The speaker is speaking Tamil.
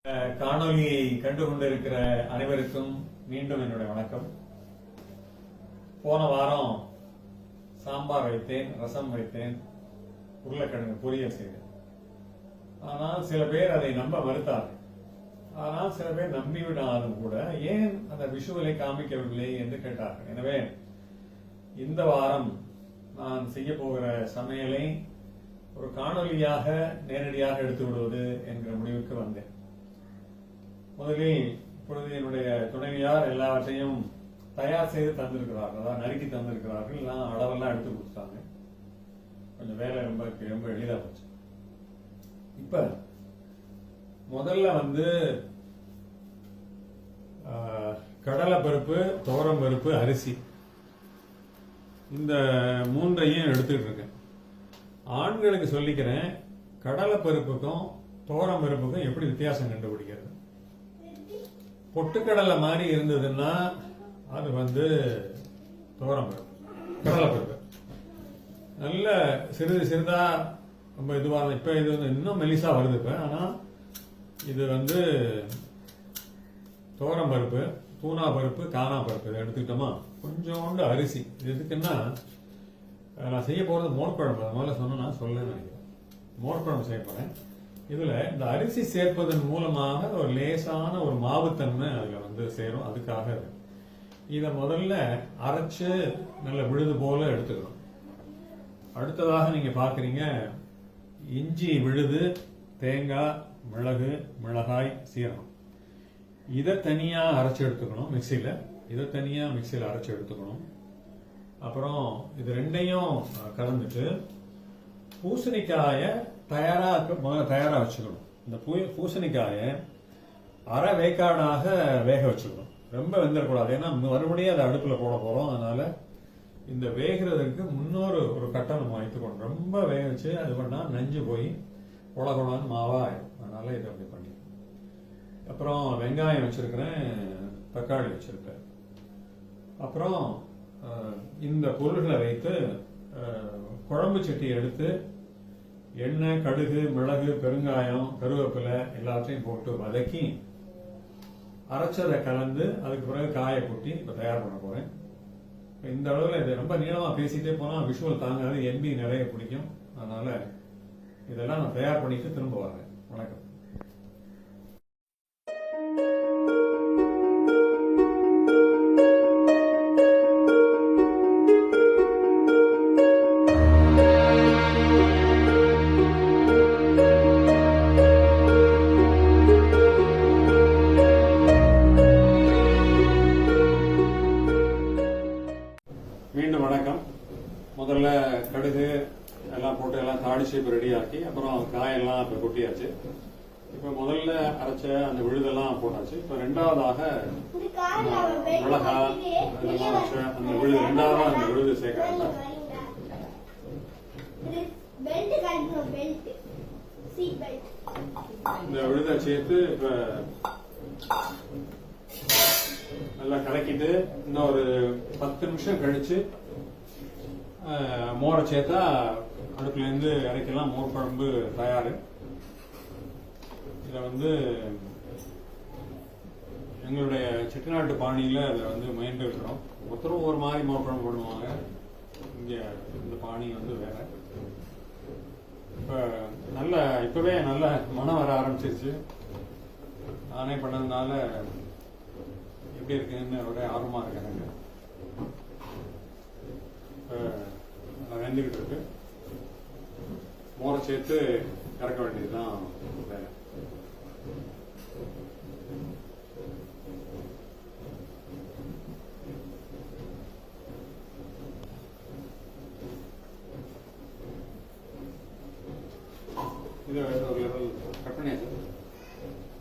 காணொலியை கண்டு கொண்டிருக்கிற அனைவருக்கும் மீண்டும் என்னுடைய வணக்கம். போன வாரம் சாம்பார் வைத்தேன், ரசம் வைத்தேன், உருளைக்கிழங்கு பொரியல் செய்தேன். ஆனால் சில பேர் அதை நம்ப மறுத்தார்கள். ஆனால் சில பேர் நம்பிவிடாலும் கூட ஏன் அந்த விஷுவலை காமிக்கவில்லை என்று கேட்டார்கள். எனவே இந்த வாரம் நான் செய்ய போகிற சமையலை ஒரு காணொலியாக நேரடியாக எடுத்து விடுவது என்கிற முடிவுக்கு வந்தேன். முதலில் இப்பொழுது என்னுடைய துணைவியார் எல்லாவற்றையும் தயார் செய்து தந்திருக்கிறார்கள், அதாவது நறுக்கி தந்திருக்கிறார்கள். எல்லாம் அளவெல்லாம் எடுத்து கொடுத்தாங்க. கொஞ்சம் வேலை ரொம்ப எளிதாக போச்சு. இப்ப முதல்ல கடலை பருப்பு, துவரம் பருப்பு, அரிசி இந்த மூன்றையும் எடுத்துட்டு இருக்கேன். ஆண்களுக்கு சொல்லிக்கிறேன், கடலை பருப்புக்கும் துவரம் பருப்புக்கும் எப்படி வித்தியாசம் கண்டுபிடிக்கிறது. பொட்டுக்கடலை மாதிரி இருந்ததுன்னா அது துவரம் பருப்பு. கடலை பருப்பு நல்ல சிறிது சிறிதா ரொம்ப இதுவாக, இப்ப இது இன்னும் மெலிசா வருது. இப்ப ஆனா இது துவரம் பருப்பு, தூணா பருப்பு, காணா பருப்பு இதை எடுத்துக்கிட்டோமா. கொஞ்சோண்டு அரிசி. இது எதுக்குன்னா, நான் செய்ய போறது மோர்குழம்பு. முதல்ல சொன்னா சொல்ல நினைக்கிறேன். மோர்குழம்பு செய்ய போறேன். இதுல இந்த அரிசி சேர்ப்பதன் மூலமாக ஒரு லேசான ஒரு மாவுத்தன்மை அதுல சேரும். அதுக்காக இத முதல்ல அரைச்சு நல்ல விழுது போல எடுத்துக்கணும். அடுத்ததாக நீங்க பாக்குறீங்க, இஞ்சி விழுது, தேங்காய், மிளகு, மிளகாய், சீரகம் இதை தனியா அரைச்சு எடுத்துக்கணும் மிக்சியில. இதை தனியா மிக்சியில அரைச்சு எடுத்துக்கணும். அப்புறம் இது ரெண்டையும் கலந்துட்டு பூசணிக்காய முதல்ல தயாரா வச்சுக்கணும். இந்த பூசணிக்காய அரை வேக்காடாக வேக வச்சுக்கணும். ரொம்ப வெந்துடக்கூடாது. ஏன்னா மறுபடியும் அதை அடுப்புல போட போறோம். அதனால இந்த வேகிறதுக்கு முன்னொரு கட்டம் நம்ம வைத்துக்கணும். ரொம்ப வேக வச்சு அது பண்ணா நஞ்சு போய் குழகுழான்னு மாவா ஆயிடும். அதனால இதை அப்படி பண்ணி, அப்புறம் வெங்காயம் வச்சிருக்கிறேன், தக்காளி வச்சிருக்கேன். அப்புறம் இந்த பொருள்களை வைத்து குழம்பு சட்டி எடுத்து எண்ணெய், கடுகு, மிளகு, பெருங்காயம், கருவேப்பிலை எல்லாத்தையும் போட்டு வதக்கி அரைச்சதை கலந்து அதுக்கு பிறகு காயை கொட்டி இப்ப தயார் பண்ண போறேன். இந்த அளவுல இது ரொம்ப நீளமா பேசிட்டே போனா விஷுவல் தாங்காது, எம்பி நிறைய பிடிக்கும். அதனால இதெல்லாம் நான் தயார் பண்ணிட்டு திரும்ப வரேன். வணக்கம். மீண்டும் வணக்கம். முதல்ல கடுகு எல்லாம் போட்டு எல்லாம் தாளிச்சு இப்ப ரெடி ஆக்கி, அப்புறம் காயெல்லாம் இப்ப கொட்டியாச்சு. இப்ப முதல்ல அரைச்ச அந்த விழுதெல்லாம் போட்டாச்சு. இப்ப ரெண்டாவதாக மிளகா இதெல்லாம் வச்ச அந்த விழுது, ரெண்டாவதா அந்த விழுது சேர்க்கறாங்க. இந்த விழுதை சேர்த்து இப்ப நல்லா கலக்கிட்டு இன்னும் ஒரு 10 நிமிஷம் கழிச்சு மோரை சேர்த்தா அடுப்புல இருந்து இறக்கலாம். மோர் குழம்பு தயாரு. இத எங்களுடைய செட்டிநாட்டு பாணியில அதை முயன்று இருக்கிறோம். ஒருத்தரும் ஒரு மாதிரி மோர் குழம்பு பண்ணுவாங்க. இங்க இந்த பாணி வேற. இப்ப இப்பவே நல்ல மனம் வர ஆரம்பிச்சிருச்சு. நானே பண்ணதுனால எப்படி இருக்குன்னு ஒரே ஆர்வமா இருக்காங்க. வெந்துகிட்டு இருக்கு. மோரை சேர்த்து இறக்க வேண்டியதுதான் வேலை. இது